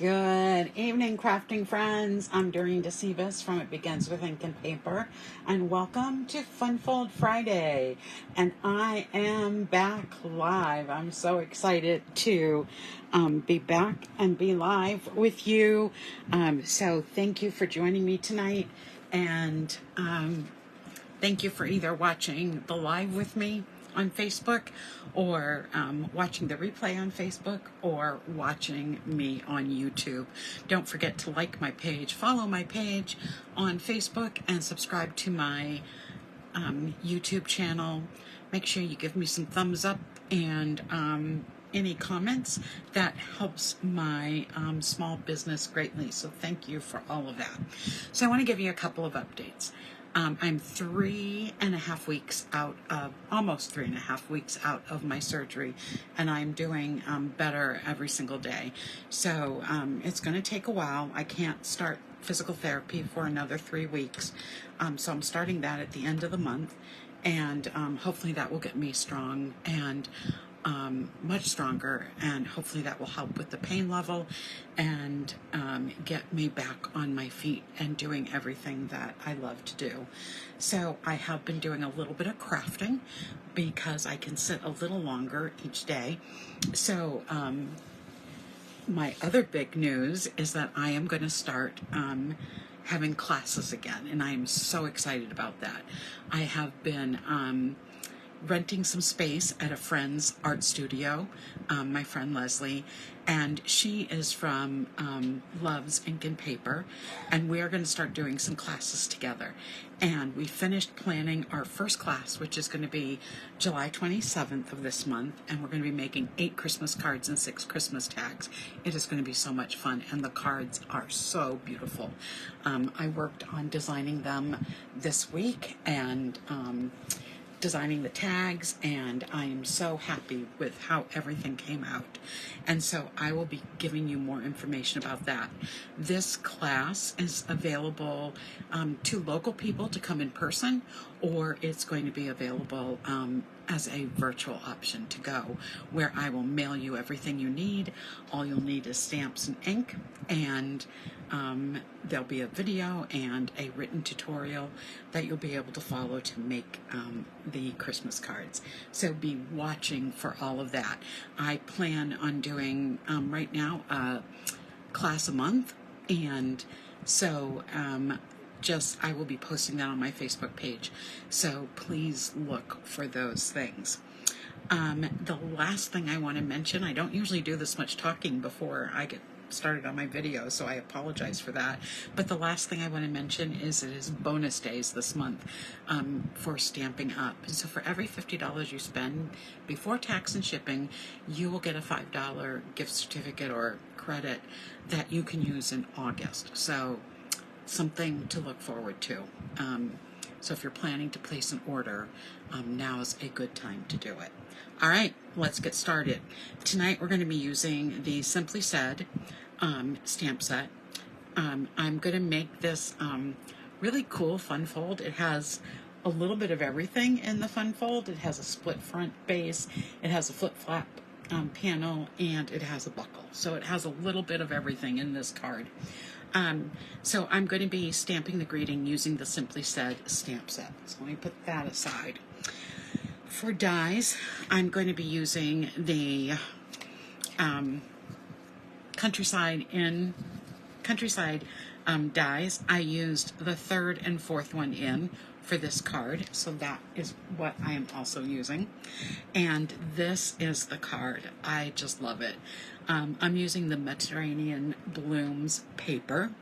Good evening, crafting friends. I'm Dorene Decibus from It Begins with Ink and Paper, and welcome to Funfold Friday. And I am back live. I'm so excited to be back and be live with you. So thank you for joining me tonight, and thank you for either watching the live with me on Facebook or watching the replay on Facebook or watching me on YouTube. Don't forget to like my page, follow my page on Facebook, and subscribe to my YouTube channel. Make sure you give me some thumbs up and any comments. That helps my small business greatly. So thank you for all of that. So I want to give you a couple of updates. I'm almost 3.5 weeks out of my surgery, and I'm doing better every single day. So it's going to take a while. I can't start physical therapy for another 3 weeks. So I'm starting that at the end of the month, and hopefully that will get me strong and much stronger, and hopefully that will help with the pain level and get me back on my feet and doing everything that I love to do. So I have been doing a little bit of crafting because I can sit a little longer each day. So my other big news is that I am going to start having classes again, and I am so excited about that. I have been renting some space at a friend's art studio, my friend Leslie, and she is from Loves Ink and Paper, and we are going to start doing some classes together. And we finished planning our first class, which is going to be July 27th of this month, and we're going to be making 8 Christmas cards and 6 Christmas tags. It is going to be so much fun, and the cards are so beautiful. I worked on designing them this week and designing the tags, and I am so happy with how everything came out. And so I will be giving you more information about that. This class is available to local people to come in person, or it's going to be available as a virtual option to go, where I will mail you everything you need. All you'll need is stamps and ink, and there'll be a video and a written tutorial that you'll be able to follow to make the Christmas cards. So be watching for all of that. I plan on doing right now a class a month, and so I will be posting that on my Facebook page. So please look for those things. The last thing I want to mention, I don't usually do this much talking before I get started on my video, so I apologize for that. But the last thing I want to mention is it is bonus days this month for Stamping Up. So for every $50 you spend before tax and shipping, you will get a $5 gift certificate or credit that you can use in August. So something to look forward to. So if you're planning to place an order, now is a good time to do it. All right, let's get started. Tonight we're going to be using the Simply Said stamp set. I'm going to make this really cool fun fold. It has a little bit of everything in the fun fold. It has a split front base, it has a flip flap panel, and it has a buckle. So it has a little bit of everything in this card. So I'm going to be stamping the greeting using the Simply Said stamp set. So let me put that aside. For dies, I'm going to be using the Countryside dies. I used the 3rd and 4th one in for this card, so that is what I am also using. And this is the card. I just love it. I'm using the Mediterranean Blooms paper,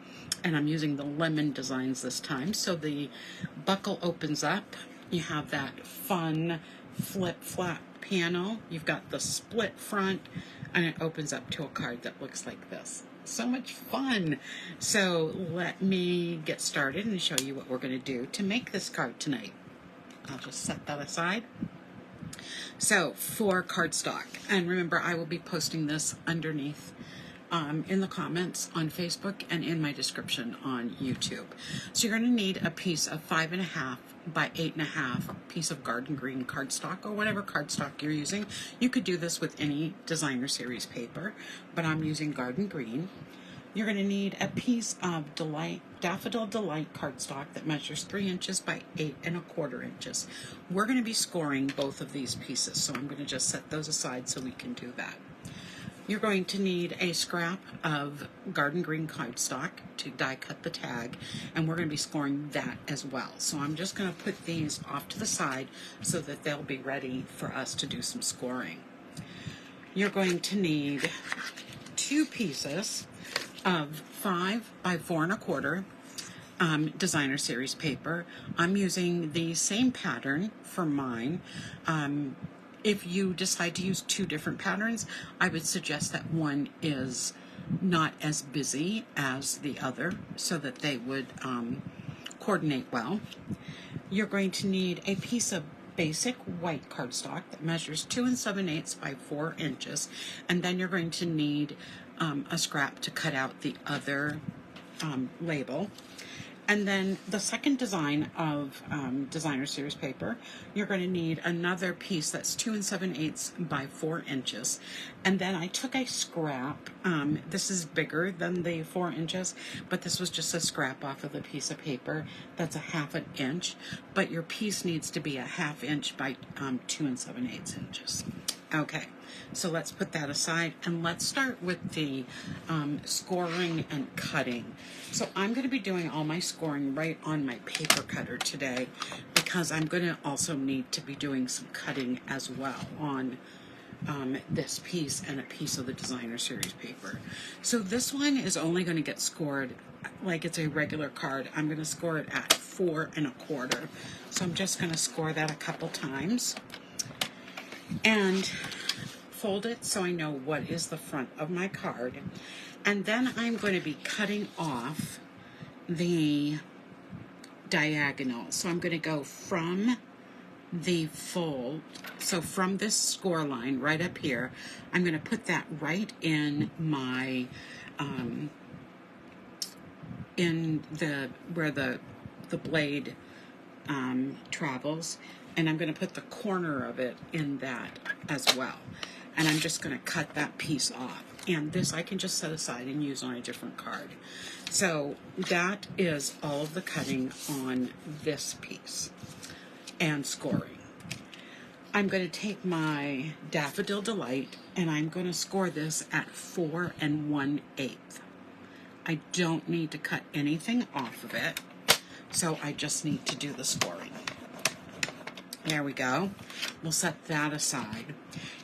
and I'm using the lemon designs this time. So the buckle opens up. You have that fun flip flap panel. You've got the split front, and it opens up to a card that looks like this. So much fun. So let me get started and show you what we're going to do to make this card tonight. I'll just set that aside. So for cardstock, and remember I will be posting this underneath in the comments on Facebook and in my description on YouTube. So you're going to need a piece of 5.5 by 8.5 piece of garden green cardstock, or whatever cardstock you're using. You could do this with any designer series paper, but I'm using garden green. You're going to need a piece of Daffodil Delight cardstock that measures 3 inches by 8¼ inches. We're going to be scoring both of these pieces, so I'm going to just set those aside so we can do that. You're going to need a scrap of garden green cardstock to die cut the tag, and we're going to be scoring that as well. So I'm just going to put these off to the side so that they'll be ready for us to do some scoring. You're going to need 2 pieces of 5 by 4¼ designer series paper. I'm using the same pattern for mine. If you decide to use 2 different patterns, I would suggest that one is not as busy as the other so that they would coordinate well. You're going to need a piece of basic white cardstock that measures 2 7/8 by 4 inches, and then you're going to need a scrap to cut out the other label. And then the second design of designer series paper, you're going to need another piece that's 2 7/8 by 4 inches. And then I took a scrap. This is bigger than the 4 inches, but this was just a scrap off of the piece of paper. That's a 1/2 inch, but your piece needs to be a 1/2 inch by 2 7/8 inches. Okay, so let's put that aside and let's start with the scoring and cutting. So I'm going to be doing all my scoring right on my paper cutter today because I'm going to also need to be doing some cutting as well on this piece and a piece of the designer series paper. So this one is only going to get scored like it's a regular card. I'm going to score it at 4 1/4. So I'm just going to score that a couple times and fold it so I know what is the front of my card. And then I'm going to be cutting off the diagonal. So I'm going to go from the fold, so from this score line right up here, I'm going to put that right in my, where the blade travels, and I'm going to put the corner of it in that as well. And I'm just going to cut that piece off. And this I can just set aside and use on a different card. So that is all of the cutting on this piece and scoring. I'm going to take my Daffodil Delight and I'm going to score this at 4 1/8. I don't need to cut anything off of it, so I just need to do the scoring. There we go. We'll set that aside.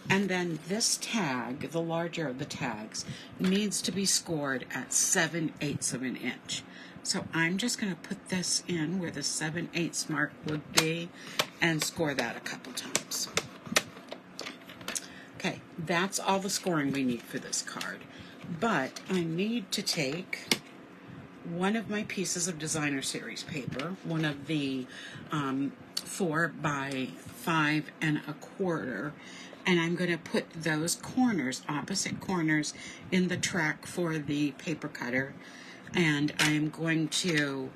And then this tag, the larger of the tags, needs to be scored at 7/8 of an inch. So I'm just going to put this in where the 7/8 mark would be and score that a couple times. Okay, that's all the scoring we need for this card. But I need to take one of my pieces of designer series paper, one of the 4 by 5 1/4, and I'm going to put those corners, opposite corners, in the track for the paper cutter, and I'm going to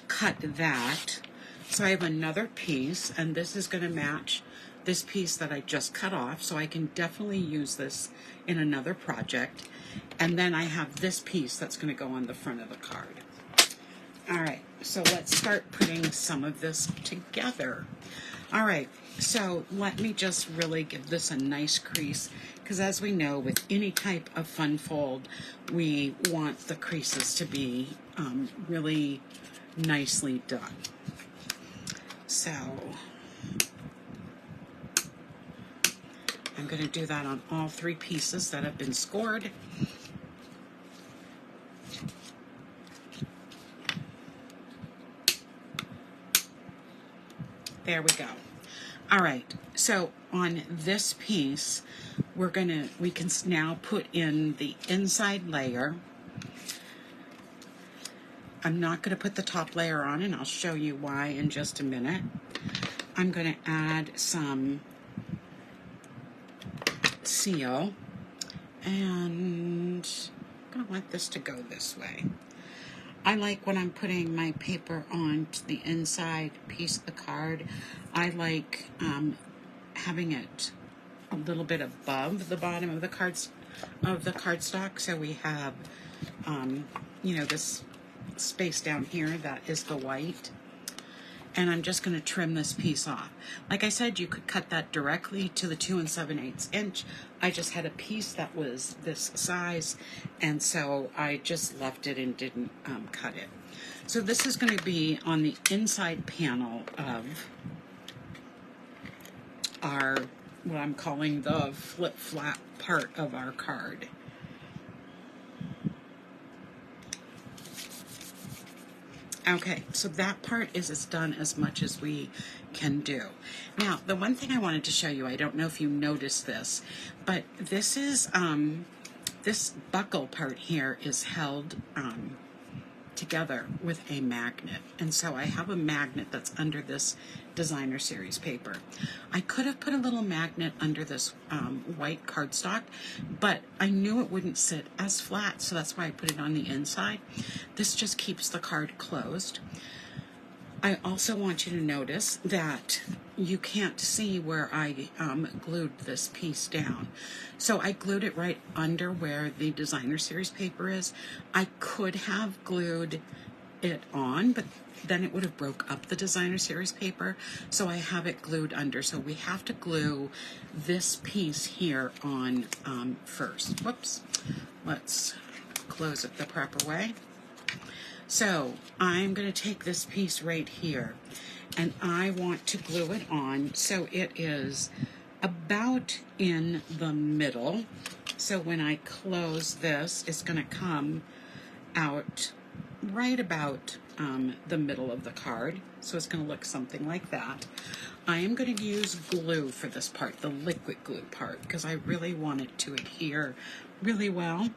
cut that. So I have another piece, and this is going to match this piece that I just cut off, so I can definitely use this in another project. And then I have this piece that's going to go on the front of the card. All right, so let's start putting some of this together. All right, so let me just really give this a nice crease, because as we know, with any type of fun fold, we want the creases to be really nicely done. So I'm going to do that on all 3 pieces that have been scored. There we go. All right, so on this piece, we can now put in the inside layer. I'm not going to put the top layer on, and I'll show you why in just a minute. I'm going to add some seal, and I'm going to want this to go this way. I like when I'm putting my paper on to the inside piece of the card, I like having it a little bit above the bottom of the cardstock, so we have you know, this space down here that is the white. And I'm just going to trim this piece off. Like I said, you could cut that directly to the 2 7/8 inch. I just had a piece that was this size, and so I just left it and didn't cut it. So this is going to be on the inside panel of our, what I'm calling the flip-flap part of our card. Okay, so that part is done as much as we can do. Now, the one thing I wanted to show you, I don't know if you noticed this, but this is, this buckle part here is held together with a magnet. And so I have a magnet that's under this designer series paper. I could have put a little magnet under this white cardstock, but I knew it wouldn't sit as flat, so that's why I put it on the inside. This just keeps the card closed. I also want you to notice that you can't see where I glued this piece down. So I glued it right under where the designer series paper is. I could have glued it on, but then it would have broke up the designer series paper. So I have it glued under. So we have to glue this piece here on first. Whoops. Let's close it the proper way. So I'm going to take this piece right here, and I want to glue it on so it is about in the middle. So when I close this, it's going to come out right about the middle of the card. So it's going to look something like that. I am going to use glue for this part, the liquid glue part, because I really want it to adhere really well.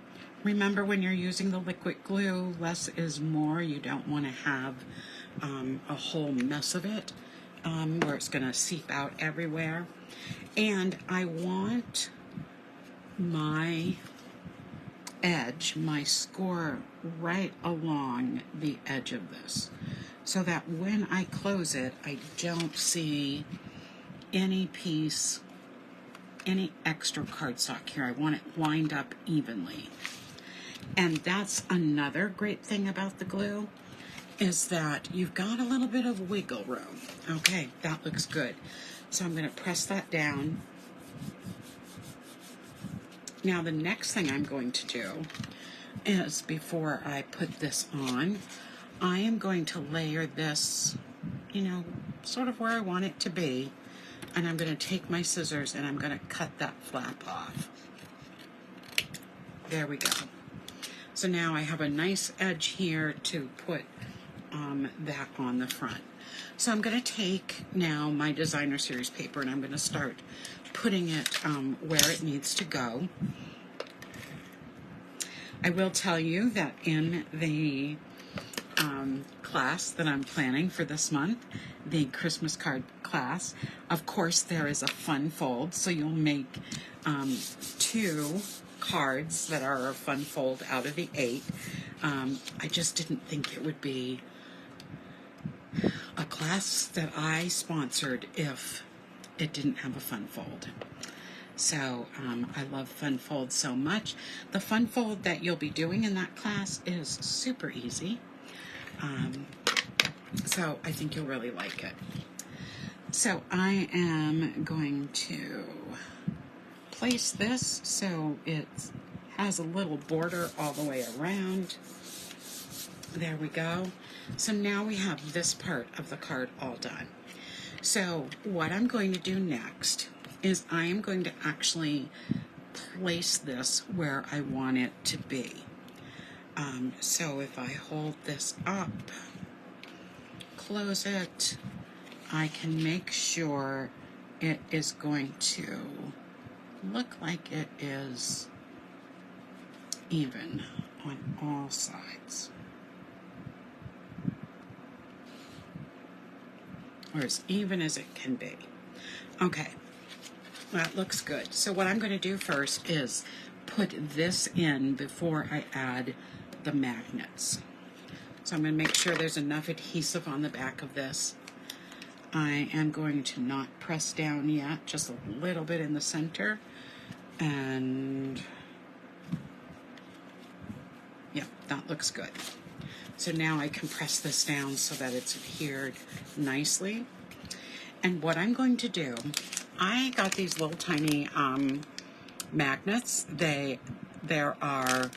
Remember, when you're using the liquid glue, less is more. You don't want to have a whole mess of it where it's going to seep out everywhere. And I want my edge, my score, right along the edge of this, so that when I close it, I don't see any piece, any extra cardstock here. I want it lined up evenly. And that's another great thing about the glue, is that you've got a little bit of wiggle room. Okay, that looks good. So I'm going to press that down. Now the next thing I'm going to do is, before I put this on, I am going to layer this, you know, sort of where I want it to be. And I'm going to take my scissors and I'm going to cut that flap off. There we go. So now I have a nice edge here to put that on the front. So I'm going to take now my designer series paper and I'm going to start putting it where it needs to go. I will tell you that in the class that I'm planning for this month, the Christmas card class, of course there is a fun fold, so you'll make 2 cards that are a fun fold out of the 8. I just didn't think it would be a class that I sponsored if it didn't have a fun fold. So I love fun fold so much. The fun fold that you'll be doing in that class is super easy. So I think you'll really like it. So I am going to place this so it has a little border all the way around. There we go. So now we have this part of the card all done. So what I'm going to do next is I am going to actually place this where I want it to be. So if I hold this up, close it, I can make sure it is going to look like it is even on all sides. Or as even as it can be. Okay, that looks good. So what I'm going to do first is put this in before I add the magnets. So I'm going to make sure there's enough adhesive on the back of this. I am going to not press down yet, just a little bit in the center. And yeah, that looks good. So now I can press this down so that it's adhered nicely. And what I'm going to do, I got these little tiny magnets. There are,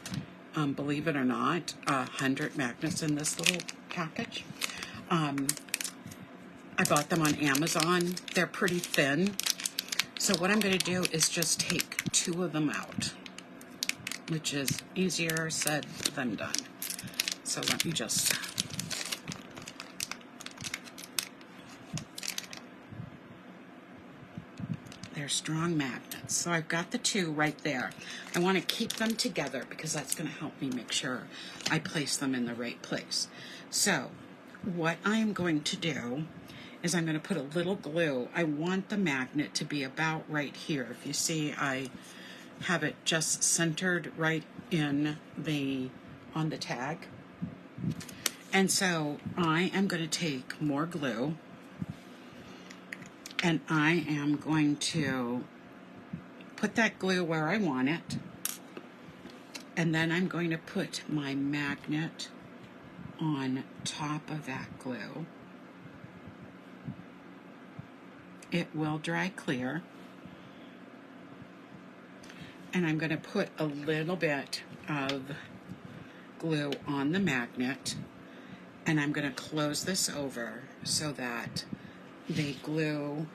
believe it or not, 100 magnets in this little package. I bought them on Amazon. They're pretty thin. So what I'm going to do is just take 2 of them out, which is easier said than done. So let me just... They're strong magnets. So I've got the 2 right there. I want to keep them together because that's going to help me make sure I place them in the right place. So what I am going to do is I'm going to put a little glue. I want the magnet to be about right here. If you see, I have it just centered right in on the tag. And so I am going to take more glue, and I am going to put that glue where I want it, and then I'm going to put my magnet on top of that glue. It will dry clear, and I'm going to put a little bit of glue on the magnet, and I'm going to close this over so that the glue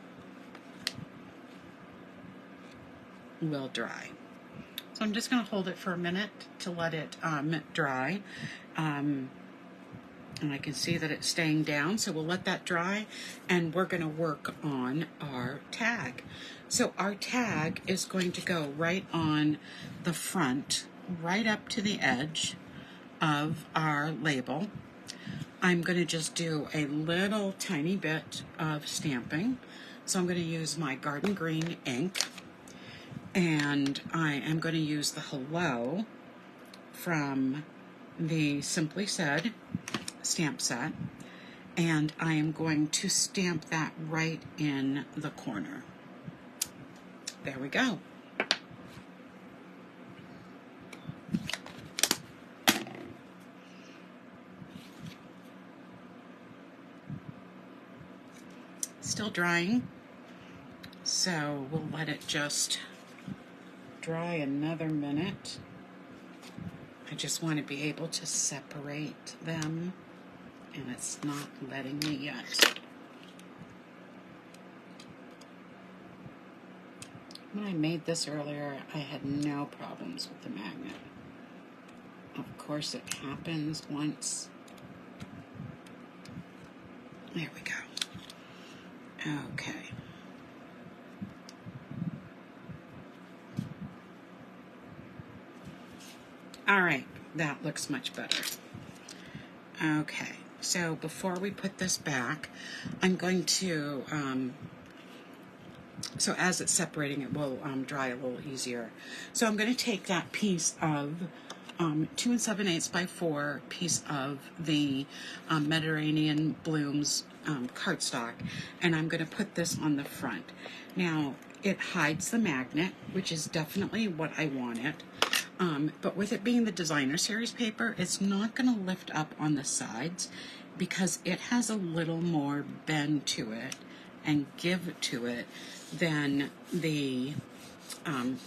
will dry. So I'm just going to hold it for a minute to let it dry. And I can see that it's staying down, so we'll let that dry, and we're going to work on our tag. So our tag is going to go right on the front, right up to the edge of our label. I'm going to just do a little tiny bit of stamping. So I'm going to use my garden green ink, and I am going to use the Hello from the Simply Said stamp set, and I am going to stamp that right in the corner. There we go. Still drying, so we'll let it just dry another minute. I just want to be able to separate them, and it's not letting me yet. When I made this earlier, I had no problems with the magnet. Of course, it happens once. There we go. Okay. All right, that looks much better. Okay, so before we put this back, I'm going to, so as it's separating, it will dry a little easier. So I'm going to take that piece of 2 7/8 by 4 piece of the Mediterranean Blooms cardstock, and I'm going to put this on the front. Now, it hides the magnet, which is definitely what I wanted. But with it being the designer series paper, it's not going to lift up on the sides because it has a little more bend to it and give to it than the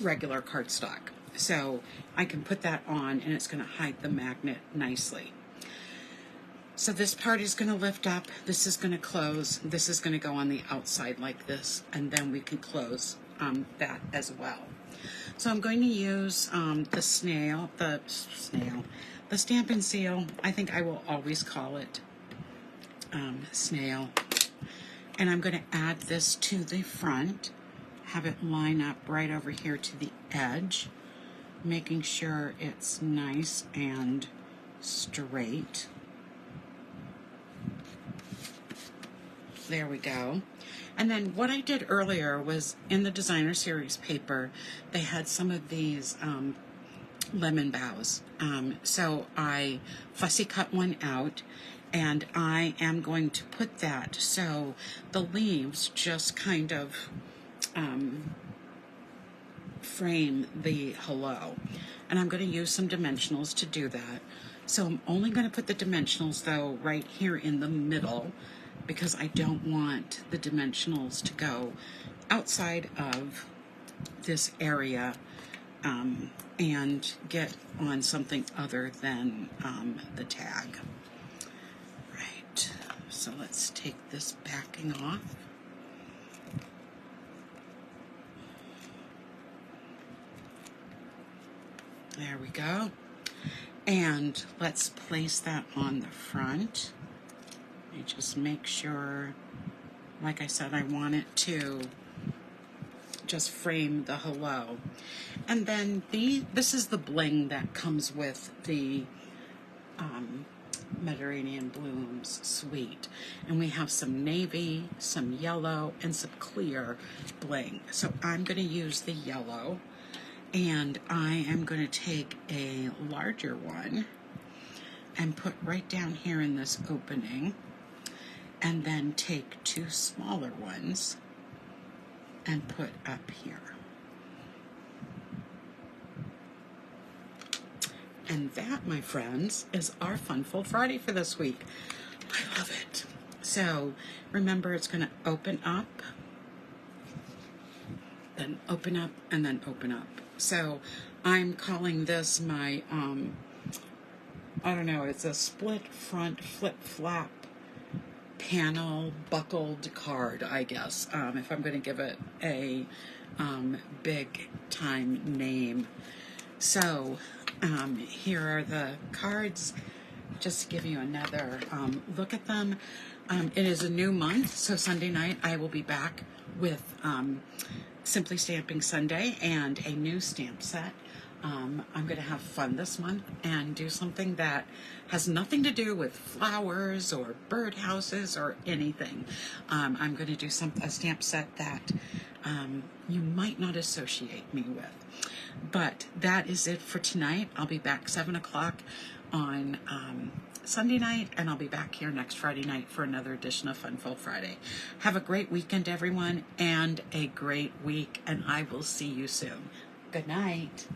regular cardstock. So I can put that on, and it's going to hide the magnet nicely. So this part is going to lift up, this is going to close, this is going to go on the outside like this, and then we can close that as well. So I'm going to use the Stampin' Seal. I think I will always call it snail. And I'm going to add this to the front, have it line up right over here to the edge, making sure it's nice and straight. There we go. And then what I did earlier was in the designer series paper, they had some of these lemon boughs. So I fussy cut one out, and I am going to put that so the leaves just kind of frame the hello. And I'm going to use some dimensionals to do that. So I'm only going to put the dimensionals, though, right here in the middle, because I don't want the dimensionals to go outside of this area and get on something other than the tag. Right, so let's take this backing off. There we go. And let's place that on the front. Let me just make sure, like I said, I want it to just frame the hello. And then this is the bling that comes with the Mediterranean Blooms suite. And we have some navy, some yellow, and some clear bling. So I'm going to use the yellow. And I am going to take a larger one and put right down here in this opening, and then take two smaller ones and put up here. And that, my friends, is our Funful Friday for this week. I love it. So remember, it's going to open up, then open up, and then open up. So I'm calling this my, I don't know, it's a split front flip flap panel buckled card, I guess, if I'm going to give it a big time name. So here are the cards, just to give you another look at them. It is a new month, so Sunday night I will be back with Simply Stamping Sunday and a new stamp set. I'm going to have fun this month and do something that has nothing to do with flowers or birdhouses or anything. I'm going to do a stamp set that you might not associate me with. But that is it for tonight. I'll be back 7 o'clock on Sunday night, and I'll be back here next Friday night for another edition of Funful Friday. Have a great weekend, everyone, and a great week, and I will see you soon. Good night.